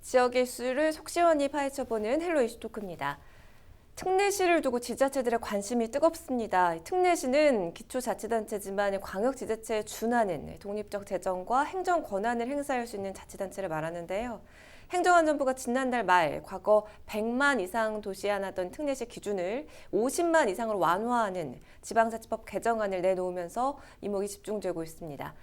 지역의 이슈를 속 시원히 파헤쳐보는 헬로 이슈 토크입니다. 특례시를 두고 지자체들의 관심이 뜨겁습니다. 특례시는 기초자치단체지만 광역지자체에 준하는 독립적 재정과 행정 권한을 행사할 수 있는 자치단체를 말하는데요. 행정안전부가 지난달 말 과거 100만 이상 도시에 한하던 특례시 기준을 50만 이상으로 완화하는 지방자치법 개정안을 내놓으면서 이목이 집중되고 있습니다.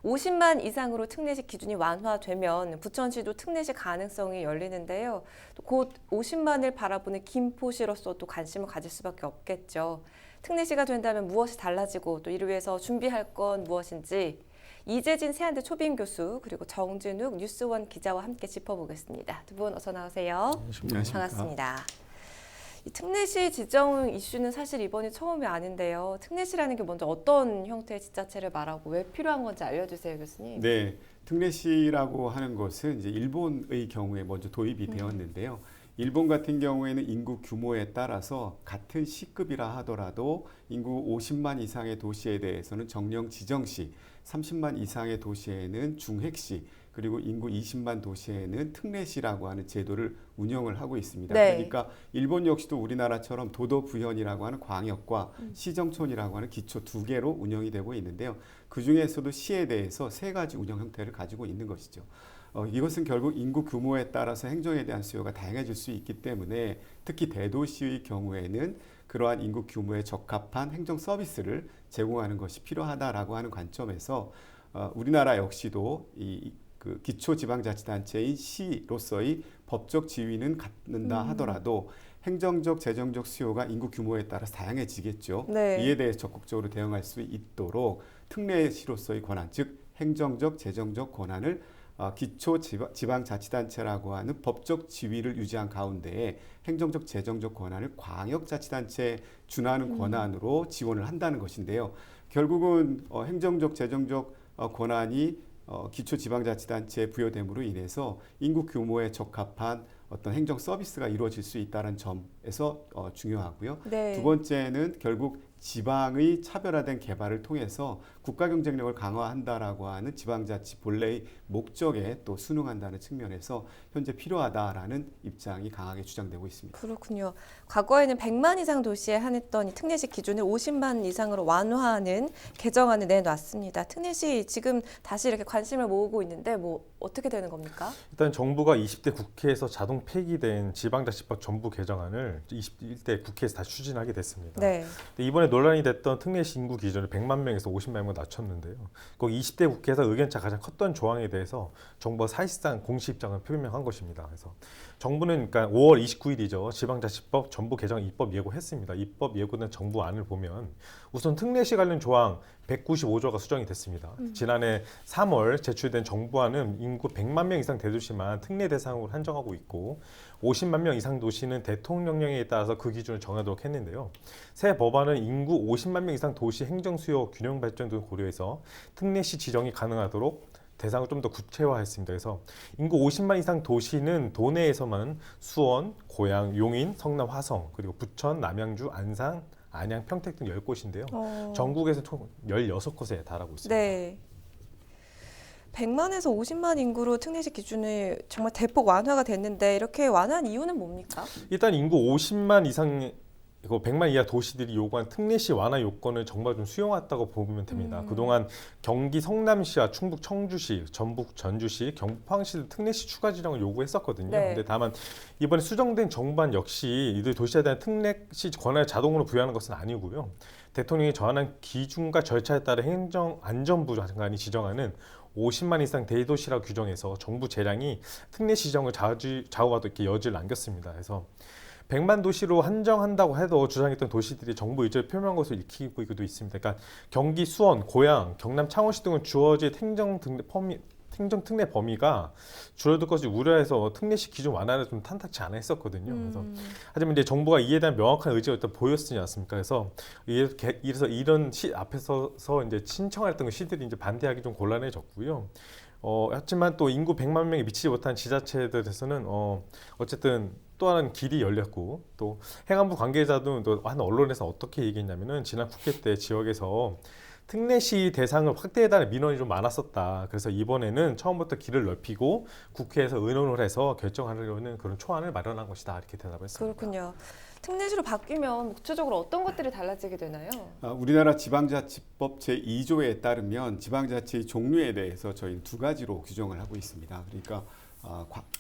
50만 이상으로 특례시 기준이 완화되면 부천시도 특례시 가능성이 열리는데요. 곧 50만을 바라보는 김포시로서 또 관심을 가질 수밖에 없겠죠. 특례시가 된다면 무엇이 달라지고 또 이를 위해서 준비할 건 무엇인지 이재진 세한대 초빙 교수 그리고 정진욱 뉴스원 기자와 함께 짚어보겠습니다. 두 분 어서 나오세요. 안녕하십니까. 반갑습니다. 이 특례시 지정 이슈는 사실 이번이 처음이 아닌데요. 특례시라는 게 먼저 어떤 형태의 지자체를 말하고 왜 필요한 건지 알려주세요, 교수님. 네, 특례시라고 하는 것은 이제 일본의 경우에 먼저 도입이 되었는데요. 일본 같은 경우에는 인구 규모에 따라서 같은 시급이라 하더라도 인구 50만 이상의 도시에 대해서는 정령 지정시, 30만 이상의 도시에는 중핵시, 그리고 인구 20만 도시에는 특례시라고 하는 제도를 운영을 하고 있습니다. 네. 그러니까 일본 역시도 우리나라처럼 도도부현이라고 하는 광역과 시정촌이라고 하는 기초 두 개로 운영이 되고 있는데요. 그 중에서도 시에 대해서 세 가지 운영 형태를 가지고 있는 것이죠. 이것은 결국 인구 규모에 따라서 행정에 대한 수요가 다양해질 수 있기 때문에 특히 대도시의 경우에는 그러한 인구 규모에 적합한 행정 서비스를 제공하는 것이 필요하다라고 하는 관점에서 우리나라 역시도 그 기초지방자치단체인 시로서의 법적 지위는 갖는다 하더라도 행정적, 재정적 수요가 인구 규모에 따라서 다양해지겠죠. 네. 이에 대해 적극적으로 대응할 수 있도록 특례시로서의 권한, 즉 행정적, 재정적 권한을 기초지방자치단체라고 하는 법적 지위를 유지한 가운데에 행정적, 재정적 권한을 광역자치단체에 준하는 권한으로 지원을 한다는 것인데요. 결국은 행정적, 재정적 권한이 기초지방자치단체에 부여됨으로 인해서 인구 규모에 적합한 어떤 행정 서비스가 이루어질 수 있다는 점에서 중요하고요. 네. 두 번째는 결국 지방의 차별화된 개발을 통해서 국가 경쟁력을 강화한다라고 하는 지방자치 본래의 목적에 또 순응한다는 측면에서 현재 필요하다라는 입장이 강하게 주장되고 있습니다. 그렇군요. 과거에는 100만 이상 도시에 한했던 이 특례시 기준을 50만 이상으로 완화하는 개정안을 내놨습니다. 특례시 지금 다시 이렇게 관심을 모으고 있는데 뭐 어떻게 되는 겁니까? 일단 정부가 20대 국회에서 자동 폐기된 지방자치법 전부 개정안을 21대 국회에서 다시 추진하게 됐습니다. 네. 이번에 논란이 됐던 특례시 인구 기준을 100만 명에서 50만 명으로 낮췄는데요. 거기 20대 국회에서 의견차가 가장 컸던 조항에 대해서 정부가 사실상 공식 입장을 표명한 것입니다. 그래서 정부는 그러니까 5월 29일이죠. 지방자치법 전부 개정 입법 예고했습니다. 입법 예고된 정부안을 보면 우선 특례시 관련 조항 195조가 수정이 됐습니다. 지난해 3월 제출된 정부안은 인구 100만 명 이상 대도시만 특례 대상으로 한정하고 있고 50만 명 이상 도시는 대통령령에 따라서 그 기준을 정하도록 했는데요. 새 법안은 인구 50만 명 이상 도시 행정 수요 균형 발전 등을 고려해서 특례시 지정이 가능하도록 대상을 좀 더 구체화했습니다. 그래서 인구 50만 이상 도시는 도내에서만 수원, 고양, 용인, 성남, 화성, 그리고 부천, 남양주, 안산, 안양, 평택 등 10곳인데요. 전국에서 총 16곳에 달하고 있습니다. 네. 100만에서 50만 인구로 특례시 기준이 정말 대폭 완화가 됐는데 이렇게 완화한 이유는 뭡니까? 일단 인구 50만 이상 이거 100만 이하 도시들이 요구한 특례시 완화 요건을 정말 좀 수용했다고 보면 됩니다. 그동안 경기 성남시와 충북 청주시, 전북 전주시, 경북 포항시 특례시 추가 지정을 요구했었거든요. 네. 근데 다만 이번에 수정된 정부안 역시 이들 도시에 대한 특례시 권한을 자동으로 부여하는 것은 아니고요. 대통령이 정한 기준과 절차에 따라 행정안전부 장관이 지정하는 50만 이상 대도시라고 규정해서 정부 재량이 특례시 지정을 좌우하도 이렇게 여지를 남겼습니다. 그래서 100만 도시로 한정한다고 해도 주장했던 도시들이 정부 의지를 표명한 것으로 익히고 있습니다. 그러니까 경기, 수원, 고양, 경남, 창원시 등은 주어진 행정 특례 범위가 줄어들 것을 우려해서 특례시 기준 완화를 좀 탐탁치 않아 했었거든요. 그래서 하지만 이제 정부가 이에 대한 명확한 의지가 일단 보였지 않습니까? 그래서 이런 시 앞에서 이제 신청했던 시들이 이제 반대하기 좀 곤란해졌고요. 하지만 또 인구 100만 명에 미치지 못한 지자체들에서는 어쨌든 또 하나는 길이 열렸고 또 행안부 관계자도 또 한 언론에서 어떻게 얘기했냐면은 지난 국회 때 지역에서 특례시 대상을 확대해달라는 민원이 좀 많았었다. 그래서 이번에는 처음부터 길을 넓히고 국회에서 의논을 해서 결정하려는 그런 초안을 마련한 것이다. 이렇게 대답을 했습니다. 그렇군요. 특례시로 바뀌면 구체적으로 어떤 것들이 달라지게 되나요? 우리나라 지방자치법 제2조에 따르면 지방자치의 종류에 대해서 저희는 두 가지로 규정을 하고 있습니다. 그러니까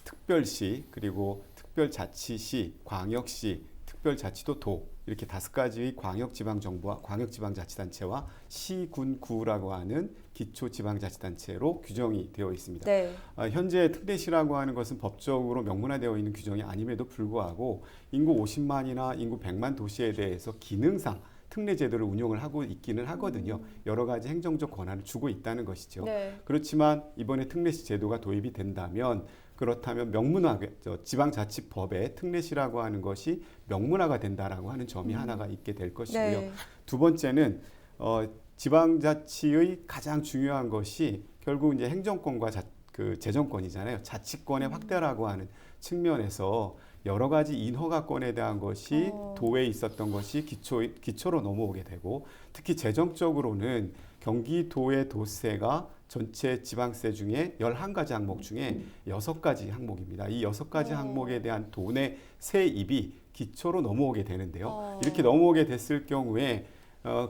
특별시, 그리고 특별자치시, 광역시, 특별자치도 도 이렇게 5가지의 광역지방정부와 광역지방자치단체와 시군구라고 하는 기초지방자치단체로 규정이 되어 있습니다. 네. 현재 특례시라고 하는 것은 법적으로 명문화되어 있는 규정이 아님에도 불구하고 인구 50만이나 인구 100만 도시에 대해서 기능상 특례 제도를 운영을 하고 있기는 하거든요. 여러 가지 행정적 권한을 주고 있다는 것이죠. 네. 그렇지만 이번에 특례시 제도가 도입이 된다면 그렇다면 명문화, 지방자치법에 특례시라고 하는 것이 명문화가 된다라고 하는 점이 하나가 있게 될 것이고요. 네. 두 번째는 지방자치의 가장 중요한 것이 결국 이제 행정권과 재정권이잖아요. 자치권의 확대라고 하는 측면에서 여러 가지 인허가권에 대한 것이 도에 있었던 것이 기초로 넘어오게 되고 특히 재정적으로는 경기도의 도세가 전체 지방세 중에 11가지 항목 중에 6가지 항목입니다. 이 6가지 항목에 대한 도내 세입이 기초로 넘어오게 되는데요. 이렇게 넘어오게 됐을 경우에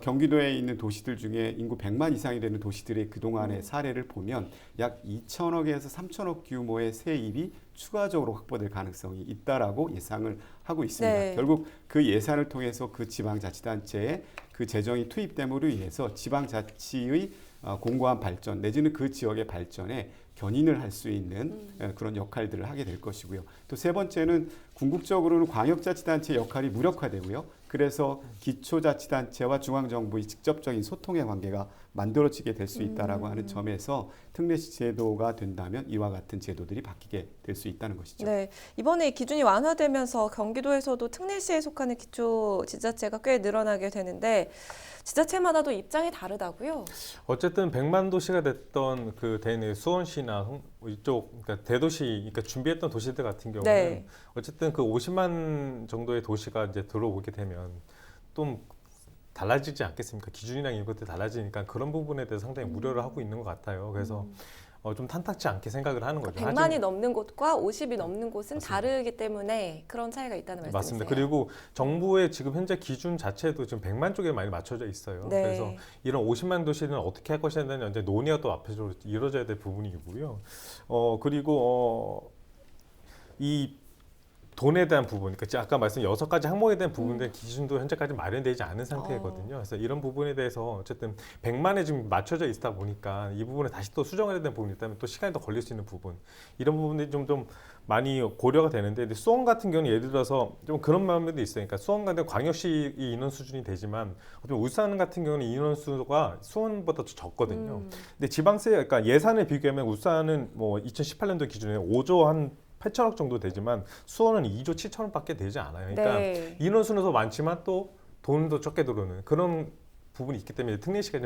경기도에 있는 도시들 중에 인구 100만 이상이 되는 도시들의 그동안의 사례를 보면 약 2천억에서 3천억 규모의 세입이 추가적으로 확보될 가능성이 있다라고 예상을 하고 있습니다. 네. 결국 그 예산을 통해서 그 지방자치단체에 그 재정이 투입됨으로 인해서 지방자치의 공고한 발전 내지는 그 지역의 발전에 견인을 할 수 있는 그런 역할들을 하게 될 것이고요. 또 세 번째는 궁극적으로는 광역자치단체 역할이 무력화되고요. 그래서 기초자치단체와 중앙정부의 직접적인 소통의 관계가 만들어지게 될 수 있다라고 하는 점에서 특례시 제도가 된다면 이와 같은 제도들이 바뀌게 될 수 있다는 것이죠. 네, 이번에 이 기준이 완화되면서 경기도에서도 특례시에 속하는 기초지자체가 꽤 늘어나게 되는데 지자체마다도 입장이 다르다고요? 어쨌든 100만 도시가 됐던 그 대내 수원시나 이쪽 그러니까 대도시 그러니까 준비했던 도시들 같은 경우는 네. 어쨌든 그 50만 정도의 도시가 이제 들어오게 되면 좀 달라지지 않겠습니까? 기준이랑 이런 것들이 달라지니까 그런 부분에 대해서 상당히 우려를 하고 있는 것 같아요. 그래서 좀 탐탁지 않게 생각을 하는 거죠. 100만이 넘는 곳과 50이 넘는 곳은 맞습니다. 다르기 때문에 그런 차이가 있다는 말씀이세요? 맞습니다. 그리고 정부의 지금 현재 기준 자체도 지금 100만 쪽에 많이 맞춰져 있어요. 네. 그래서 이런 50만 도시는 어떻게 할 것이냐는 이제 논의가 또 앞에서 이루어져야 될 부분이고요. 그리고 이 돈에 대한 부분, 그러니까 아까 말씀 6가지 항목에 대한 부분에 대한 기준도 현재까지 마련되지 않은 상태거든요. 그래서 이런 부분에 대해서 어쨌든 100만에 지금 맞춰져 있다 보니까 이 부분에 다시 또 수정해야 되는 부분이 있다면 또 시간이 더 걸릴 수 있는 부분, 이런 부분들이 좀 많이 고려가 되는데 근데 수원 같은 경우는 예를 들어서 좀 그런 마음도 있어요. 그러니까 수원 같은 광역시 인원 수준이 되지만 울산 같은 경우는 인원 수가 수원보다 더 적거든요. 근데 지방세, 그러니까 예산을 비교하면 울산은 뭐 2018년도 기준에 5조 한 8천억 정도 되지만 수원은 2조 7천억밖에 되지 않아요. 그러니까 네. 인원수는 더 많지만 또 돈도 적게 들어오는 그런 부분이 있기 때문에 특례시가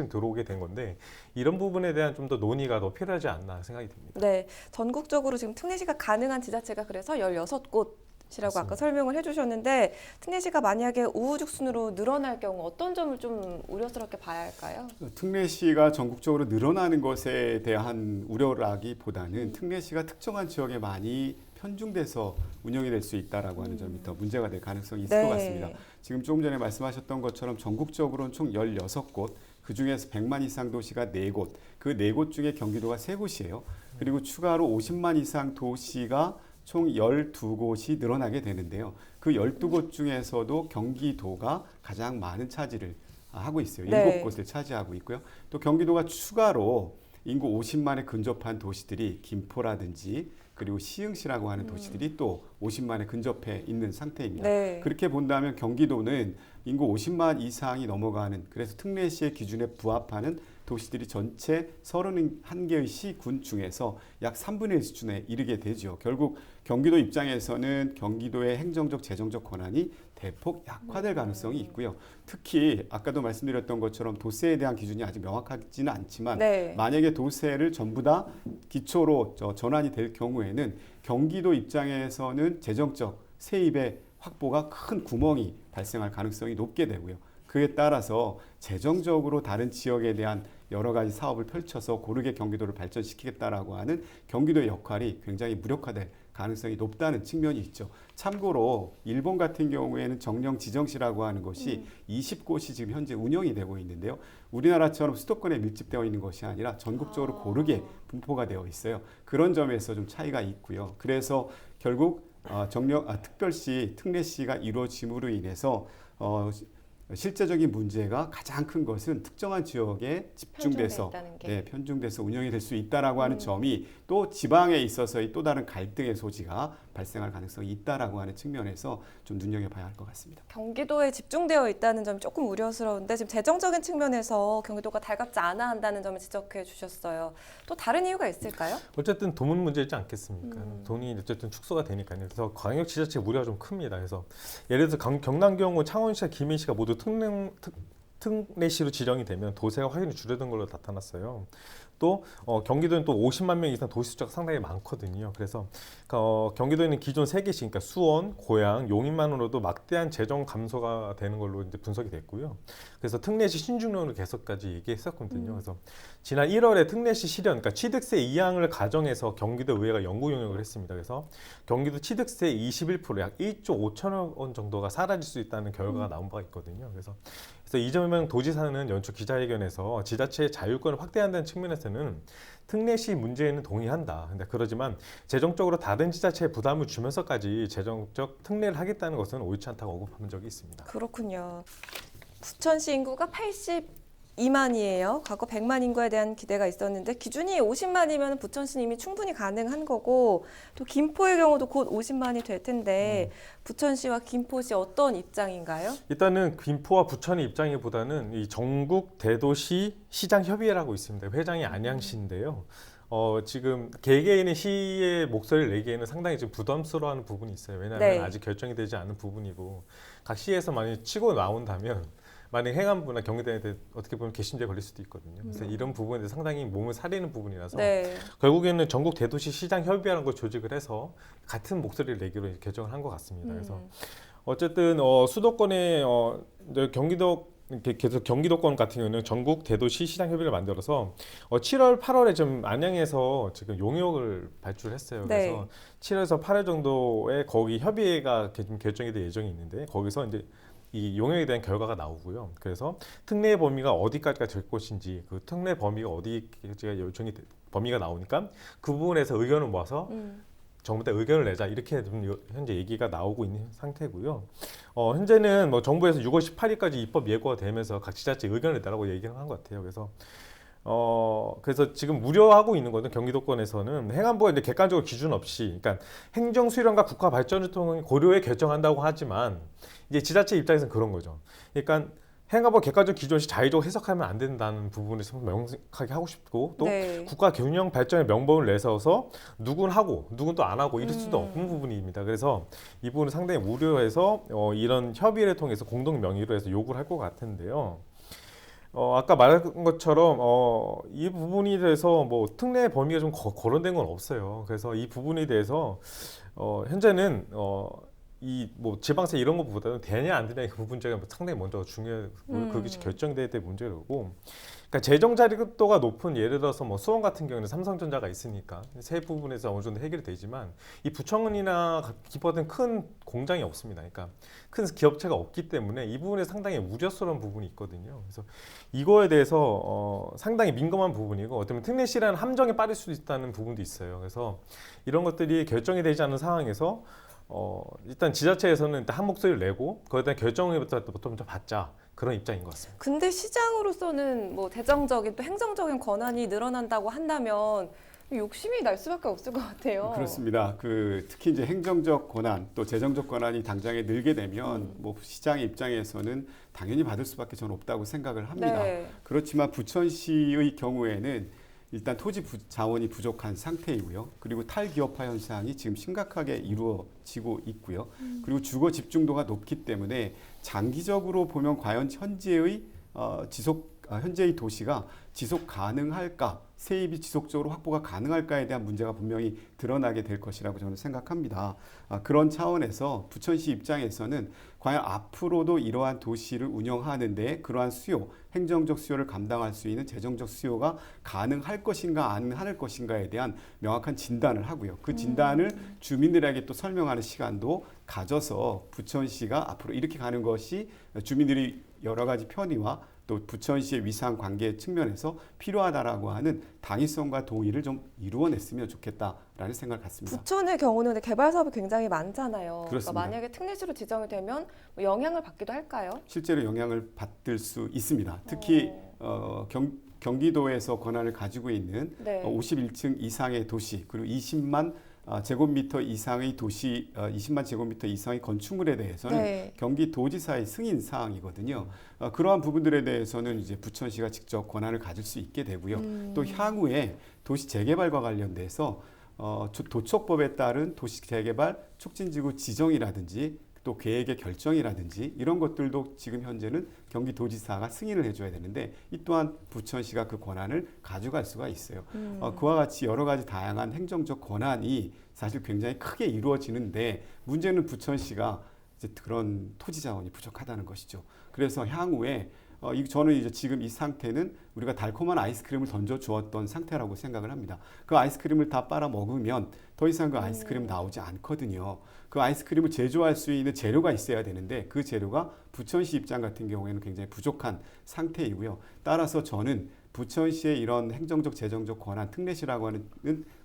들어오게 된 건데 이런 부분에 대한 좀 더 논의가 더 필요하지 않나 생각이 듭니다. 네, 전국적으로 지금 특례시가 가능한 지자체가 그래서 16곳. 이라고 아까 설명을 해주셨는데 특례시가 만약에 우후죽순으로 늘어날 경우 어떤 점을 좀 우려스럽게 봐야 할까요? 특례시가 전국적으로 늘어나는 것에 대한 우려라기보다는 특례시가 특정한 지역에 많이 편중돼서 운영이 될 수 있다라고 하는 점이 더 문제가 될 가능성이 있을 네. 것 같습니다. 지금 조금 전에 말씀하셨던 것처럼 전국적으로는 총 16곳, 그중에서 100만 이상 도시가 4곳, 그 4곳 중에 경기도가 3곳이에요. 그리고 추가로 50만 이상 도시가 총 12곳이 늘어나게 되는데요. 그 12곳 중에서도 경기도가 가장 많은 차지를 하고 있어요. 네. 7곳을 차지하고 있고요. 또 경기도가 추가로 인구 50만에 근접한 도시들이 김포라든지 그리고 시흥시라고 하는 도시들이 또 50만에 근접해 있는 상태입니다. 네. 그렇게 본다면 경기도는 인구 50만 이상이 넘어가는, 그래서 특례시의 기준에 부합하는 도시들이 전체 31개의 시군 중에서 약 3분의 1 수준에 이르게 되죠. 결국 경기도 입장에서는 경기도의 행정적 재정적 권한이 대폭 약화될 가능성이 있고요. 특히 아까도 말씀드렸던 것처럼 도세에 대한 기준이 아직 명확하지는 않지만 네. 만약에 도세를 전부 다 기초로 전환이 될 경우에는 경기도 입장에서는 재정적 세입의 확보가 큰 구멍이 발생할 가능성이 높게 되고요. 그에 따라서 재정적으로 다른 지역에 대한 여러 가지 사업을 펼쳐서 고르게 경기도를 발전시키겠다라고 하는 경기도의 역할이 굉장히 무력화될 가능성이 높다는 측면이 있죠. 참고로 일본 같은 경우에는 정령 지정시라고 하는 것이 20곳이 지금 현재 운영이 되고 있는데요. 우리나라처럼 수도권에 밀집되어 있는 것이 아니라 전국적으로 고르게 분포가 되어 있어요. 그런 점에서 좀 차이가 있고요. 그래서 결국 특별시, 특례시가 이루어짐으로 인해서 실제적인 문제가 가장 큰 것은 특정한 지역에 집중돼서 편중돼서 운영이 될 수 있다라고 하는 점이 또 지방에 있어서의 또 다른 갈등의 소지가 발생할 가능성이 있다라고 하는 측면에서 좀 눈여겨봐야 할 것 같습니다. 경기도에 집중되어 있다는 점이 조금 우려스러운데 지금 재정적인 측면에서 경기도가 달갑지 않아 한다는 점을 지적해 주셨어요. 또 다른 이유가 있을까요? 어쨌든 돈 문제이지 않겠습니까? 돈이 어쨌든 축소가 되니까요. 그래서 광역지자체 우려가 좀 큽니다. 그래서 예를 들어서 경남 경우 창원시와 김해시가 모두 특례시로 지정이 되면 도세가 확연히 줄어든 걸로 나타났어요. 또 경기도는 또 50만 명 이상 도시 숫자가 상당히 많거든요. 그래서 경기도에는 기존 3개시, 그러니까 수원, 고양, 용인만으로도 막대한 재정 감소가 되는 걸로 이제 분석이 됐고요. 그래서 특례시 신중론을 계속까지 얘기했었거든요. 그래서 지난 1월에 특례시 실현, 그러니까 취득세 2항을 가정해서 경기도 의회가 연구 용역을 했습니다. 그래서 경기도 취득세 21%, 약 1조 5천억 원 정도가 사라질 수 있다는 결과가 나온 바가 있거든요. 그래서 이재명 도지사는 연초 기자회견에서 지자체의 자율권을 확대한다는 측면에서는 특례시 문제에는 동의한다. 근데 그러지만 재정적으로 다른 지자체에 부담을 주면서까지 재정적 특례를 하겠다는 것은 옳지 않다고 언급한 적이 있습니다. 그렇군요. 부천시 인구가 82만이에요. 과거 100만 인구에 대한 기대가 있었는데 기준이 50만이면 부천시는 이미 충분히 가능한 거고 또 김포의 경우도 곧 50만이 될 텐데 부천시와 김포시 어떤 입장인가요? 일단은 김포와 부천의 입장이보다는 이 전국 대도시 시장 협의회라고 있습니다. 회장이 안양시인데요. 지금 개개인의 시의 목소리를 내기에는 상당히 좀 부담스러워하는 부분이 있어요. 왜냐하면 아직 결정이 되지 않은 부분이고 각 시에서 많이 치고 나온다면 만약 행안부나 경기도에 어떻게 보면 개심제에 걸릴 수도 있거든요. 그래서 이런 부분에 대해서 상당히 몸을 사리는 부분이라서 결국에는 전국 대도시 시장 협의회라는 걸 조직을 해서 같은 목소리를 내기로 결정을 한 것 같습니다. 그래서 어쨌든 수도권의 계속 경기도권 같은 경우는 전국 대도시 시장 협의를 만들어서 7월, 8월에 좀 안양에서 지금 용역을 발주했어요. 그래서 7월에서 8월 정도에 거기 협의회가 좀 결정이 될 예정이 있는데 거기서 이제 이 용역에 대한 결과가 나오고요. 그래서 특례 범위가 어디까지가 될 것인지 그 특례 범위가 어디까지가 범위가 나오니까 그 부분에서 의견을 모아서 정부에 의견을 내자 이렇게 현재 얘기가 나오고 있는 상태고요. 현재는 정부에서 6월 18일까지 입법 예고가 되면서 각 지자체 의견을 내라고 얘기를 한 것 같아요. 그래서 지금 우려하고 있는 것은 경기도권에서는 행안부가 이제 객관적으로 기준 없이, 그러니까 행정 수령과 국가 발전을 통해 고려해 결정한다고 하지만 이제 지자체 입장에서는 그런 거죠. 그러니까 행안부 객관적 기준 없이 자의적으로 해석하면 안 된다는 부분을 좀 명확하게 하고 싶고 또 국가 균형 발전의 명분을 내세워서 누군 하고 누군 또 안 하고 이럴 수도 없는 부분입니다. 그래서 이 부분을 상당히 우려해서 이런 협의를 통해서 공동 명의로 해서 요구를 할 것 같은데요. 아까 말한 것처럼 이 부분에 대해서 특례 범위가 좀 거론된 건 없어요. 그래서 이 부분에 대해서 현재는 이 지방세 이런 것보다는 되냐 안 되냐 그 문제가 상당히 먼저 중요하고 그것이 결정돼야 될 문제고, 그러니까 재정 자립도가 높은 예를 들어서 수원 같은 경우는 삼성전자가 있으니까 세 부분에서 어느 정도 해결이 되지만 이 부천이나 김포 같은 큰 공장이 없습니다. 그러니까 큰 기업체가 없기 때문에 이 부분에 상당히 우려스러운 부분이 있거든요. 그래서 이거에 대해서 상당히 민감한 부분이고 어쩌면 특례시라는 함정에 빠질 수도 있다는 부분도 있어요. 그래서 이런 것들이 결정이 되지 않은 상황에서 일단 지자체에서는 일단 한 목소리를 내고 거기에 대한 결정부터 먼저 받자 그런 입장인 것 같습니다. 근데 시장으로서는 재정적인 또 행정적인 권한이 늘어난다고 한다면 욕심이 날 수밖에 없을 것 같아요. 그렇습니다. 특히 이제 행정적 권한 또 재정적 권한이 당장에 늘게 되면 시장의 입장에서는 당연히 받을 수밖에 저는 없다고 생각을 합니다. 그렇지만 부천시의 경우에는 일단 토지 자원이 부족한 상태이고요. 그리고 탈기업화 현상이 지금 심각하게 이루어지고 있고요. 그리고 주거 집중도가 높기 때문에 장기적으로 보면 과연 현재의 현재의 도시가 지속 가능할까, 세입이 지속적으로 확보가 가능할까에 대한 문제가 분명히 드러나게 될 것이라고 저는 생각합니다. 그런 차원에서 부천시 입장에서는 과연 앞으로도 이러한 도시를 운영하는데 그러한 수요, 행정적 수요를 감당할 수 있는 재정적 수요가 가능할 것인가 안 할 것인가에 대한 명확한 진단을 하고요. 그 진단을 주민들에게 또 설명하는 시간도 가져서 부천시가 앞으로 이렇게 가는 것이 주민들이 여러 가지 편의와 또 부천시의 위상 관계 측면에서 필요하다라고 하는 당위성과 동의를 좀 이루어냈으면 좋겠다라는 생각을 갖습니다. 부천의 경우는 근데 개발 사업이 굉장히 많잖아요. 그렇습니다. 그러니까 만약에 특례시로 지정이 되면 뭐 영향을 받기도 할까요? 실제로 영향을 받을 수 있습니다. 특히 경기도에서 권한을 가지고 있는 네. 51층 이상의 도시 그리고 20만 제곱미터 이상의 도시, 20만 제곱미터 이상의 건축물에 대해서는 네. 경기도지사의 승인 사항이거든요. 그러한 부분들에 대해서는 이제 부천시가 직접 권한을 가질 수 있게 되고요. 또 향후에 도시 재개발과 관련돼서 도척법에 따른 도시 재개발 촉진지구 지정이라든지 또 계획의 결정이라든지 이런 것들도 지금 현재는 경기도지사가 승인을 해줘야 되는데 이 또한 부천시가 그 권한을 가져갈 수가 있어요. 그와 같이 여러 가지 다양한 행정적 권한이 사실 굉장히 크게 이루어지는데 문제는 부천시가 이제 그런 토지 자원이 부족하다는 것이죠. 그래서 향후에 저는 이제 지금 이 상태는 우리가 달콤한 아이스크림을 던져 주었던 상태라고 생각을 합니다. 그 아이스크림을 다 빨아 먹으면 더 이상 그 아이스크림 나오지 않거든요. 그 아이스크림을 제조할 수 있는 재료가 있어야 되는데 그 재료가 부천시 입장 같은 경우에는 굉장히 부족한 상태이고요. 따라서 저는 부천시의 이런 행정적 재정적 권한, 특례시라고 하는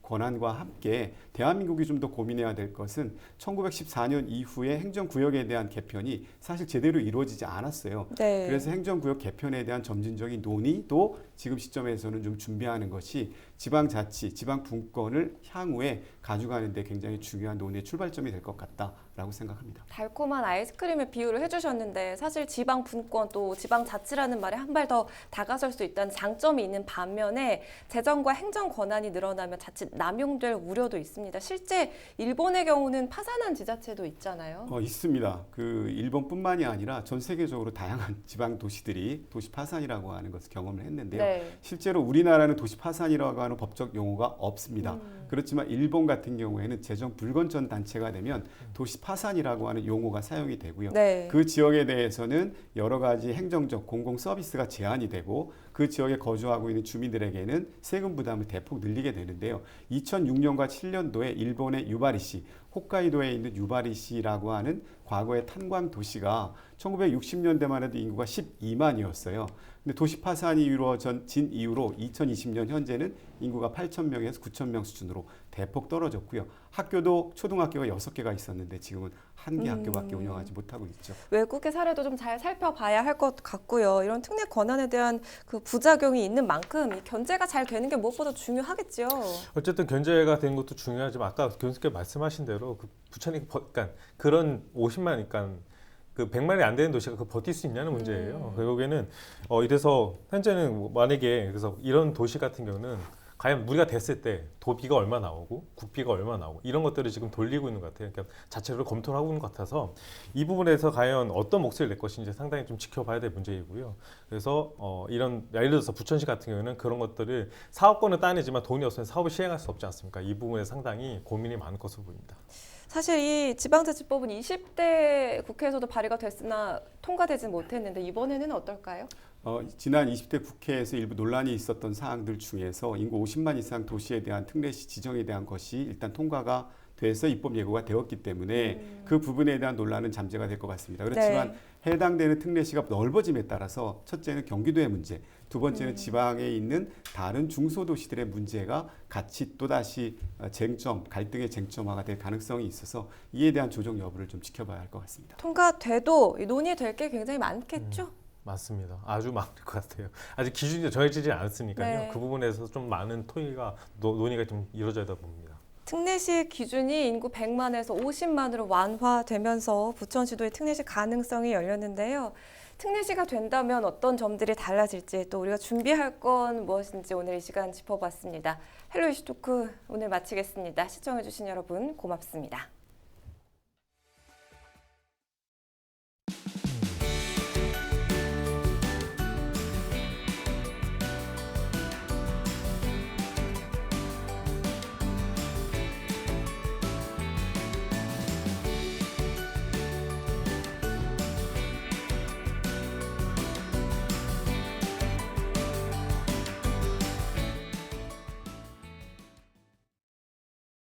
권한과 함께 대한민국이 좀 더 고민해야 될 것은 1914년 이후에 행정구역에 대한 개편이 사실 제대로 이루어지지 않았어요. 네. 그래서 행정구역 개편에 대한 점진적인 논의도 지금 시점에서는 좀 준비하는 것이 지방자치, 지방분권을 향후에 가져가는 데 굉장히 중요한 논의의 출발점이 될 것 같다라고 생각합니다. 달콤한 아이스크림의 비유를 해주셨는데 사실 지방 분권 또 지방 자치라는 말에 한 발 더 다가설 수 있다는 장점이 있는 반면에 재정과 행정 권한이 늘어나면 자칫 남용될 우려도 있습니다. 실제 일본의 경우는 파산한 지자체도 있잖아요. 있습니다. 그 일본뿐만이 아니라 전 세계적으로 다양한 지방 도시들이 도시 파산이라고 하는 것을 경험을 했는데요. 네. 실제로 우리나라는 도시 파산이라고 하는 법적 용어가 없습니다. 그렇지만 일본 같은 경우에는 재정 불건전 단체가 되면 도시 파산이라고 하는 용어가 사용이 되고요. 네. 그 지역에 대해서는 여러 가지 행정적 공공 서비스가 제한이 되고 그 지역에 거주하고 있는 주민들에게는 세금 부담을 대폭 늘리게 되는데요. 2006년과 7년도에 일본의 유바리시, 홋카이도에 있는 유바리시라고 하는 과거의 탄광 도시가 1960년대만 해도 인구가 12만이었어요. 근데 도시 파산이 이루어진 이후로 2020년 현재는 인구가 8,000명에서 9,000명 수준으로 대폭 떨어졌고요. 학교도 초등학교가 6개가 있었는데 지금은 한 개 학교밖에 운영하지 못하고 있죠. 외국의 사례도 좀 잘 살펴봐야 할 것 같고요. 이런 특례 권한에 대한 그 부작용이 있는 만큼 이 견제가 잘 되는 게 무엇보다 중요하겠죠. 어쨌든 견제가 되는 것도 중요하지만 아까 교수님께 말씀하신 대로 그 부천이 그러니까 그런 50만 그러니까 그 100만이 안 되는 도시가 그 버틸 수 있냐는 문제예요. 결국에는 이래서 현재는 만약에 그래서 이런 도시 같은 경우는 과연 우리가 됐을 때 도비가 얼마 나오고 국비가 얼마 나오고 이런 것들을 지금 돌리고 있는 것 같아요. 그러니까 자체로 검토를 하고 있는 것 같아서 이 부분에서 과연 어떤 몫을 낼 것인지 상당히 좀 지켜봐야 될 문제이고요. 그래서 이런 예를 들어서 부천시 같은 경우는 그런 것들을 사업권은 따내지만 돈이 없으면 사업을 시행할 수 없지 않습니까? 이 부분에 상당히 고민이 많을 것으로 보입니다. 사실 이 지방자치법은 20대 국회에서도 발의가 됐으나 통과되지 못했는데 이번에는 어떨까요? 지난 20대 국회에서 일부 논란이 있었던 사항들 중에서 인구 50만 이상 도시에 대한 특례시 지정에 대한 것이 일단 통과가 돼서 입법 예고가 되었기 때문에 그 부분에 대한 논란은 잠재가 될 것 같습니다. 그렇지만 해당되는 특례시가 넓어짐에 따라서 첫째는 경기도의 문제, 두 번째는 지방에 있는 다른 중소도시들의 문제가 같이 또다시 갈등의 쟁점화가 될 가능성이 있어서 이에 대한 조정 여부를 좀 지켜봐야 할 것 같습니다. 통과돼도 논의될 게 굉장히 많겠죠? 맞습니다. 아주 많을 것 같아요. 아직 기준이 정해지지 않았으니까요. 네. 그 부분에서 좀 많은 논의가 좀 이루어져야 봅니다. 특례시 기준이 인구 100만에서 50만으로 완화되면서 부천시도의 특례시 가능성이 열렸는데요. 특례시가 된다면 어떤 점들이 달라질지 또 우리가 준비할 건 무엇인지 오늘 이 시간 짚어봤습니다. 헬로 이슈 토크 오늘 마치겠습니다. 시청해주신 여러분 고맙습니다.